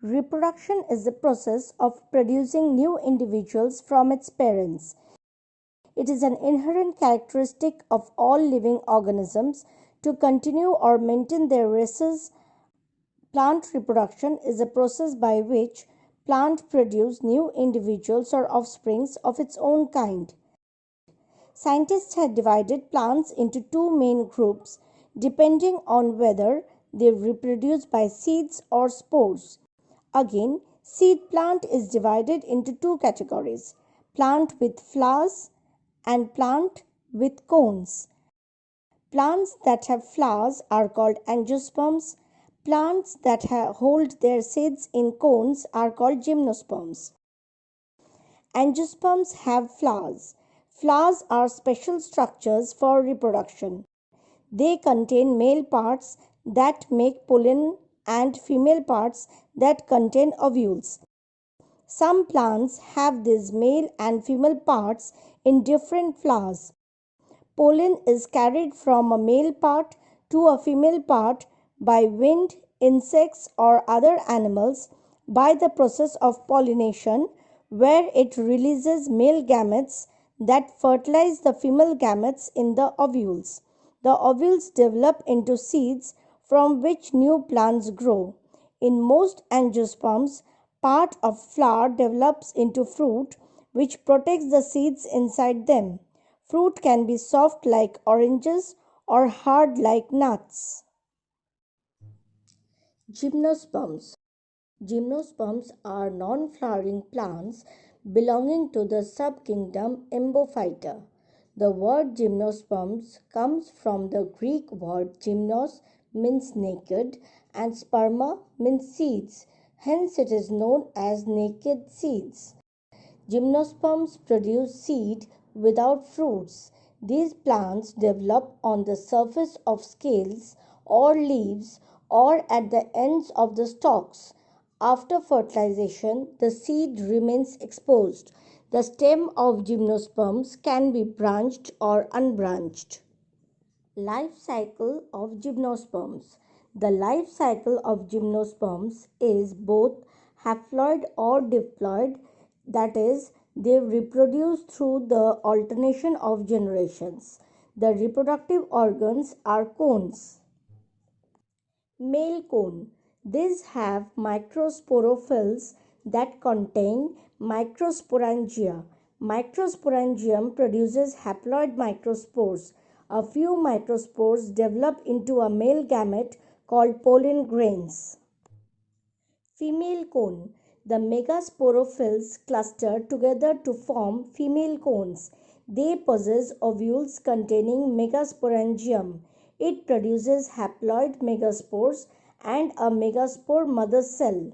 Reproduction is the process of producing new individuals from its parents. It is an inherent characteristic of all living organisms to continue or maintain their races. Plant reproduction is a process by which plants produce new individuals or offsprings of its own kind. Scientists have divided plants into two main groups depending on whether they reproduce by seeds or spores. Again, seed plant is divided into two categories: plant with flowers and plant with cones. Plants that have flowers are called angiosperms. Plants that hold their seeds in cones are called gymnosperms. Angiosperms have flowers. Flowers are special structures for reproduction. They contain male parts that make pollen and female parts that contain ovules. Some plants have these male and female parts in different flowers. Pollen is carried from a male part to a female part by wind, insects, or other animals by the process of pollination, where it releases male gametes that fertilize the female gametes in the ovules. The ovules develop into seeds from which new plants grow. In most angiosperms, part of flower develops into fruit which protects the seeds inside them. Fruit can be soft like oranges or hard like nuts. Gymnosperms. Gymnosperms are non-flowering plants belonging to the subkingdom Embophyta. The word gymnosperms comes from the Greek word gymnos, means naked, and sperma means seeds. Hence it is known as naked seeds. Gymnosperms produce seed without fruits. These plants develop on the surface of scales or leaves or at the ends of the stalks. After fertilization, the seed remains exposed. The stem of gymnosperms can be branched or unbranched. Life cycle of gymnosperms. The life cycle of gymnosperms is both haploid or diploid, that is, they reproduce through the alternation of generations. The reproductive organs are cones. Male cone. These have microsporophylls that contain microsporangia. Microsporangium produces haploid microspores. A few microspores develop into a male gamete called pollen grains. Female cone. The megasporophylls cluster together to form female cones. They possess ovules containing megasporangium. It produces haploid megaspores and a megaspore mother cell.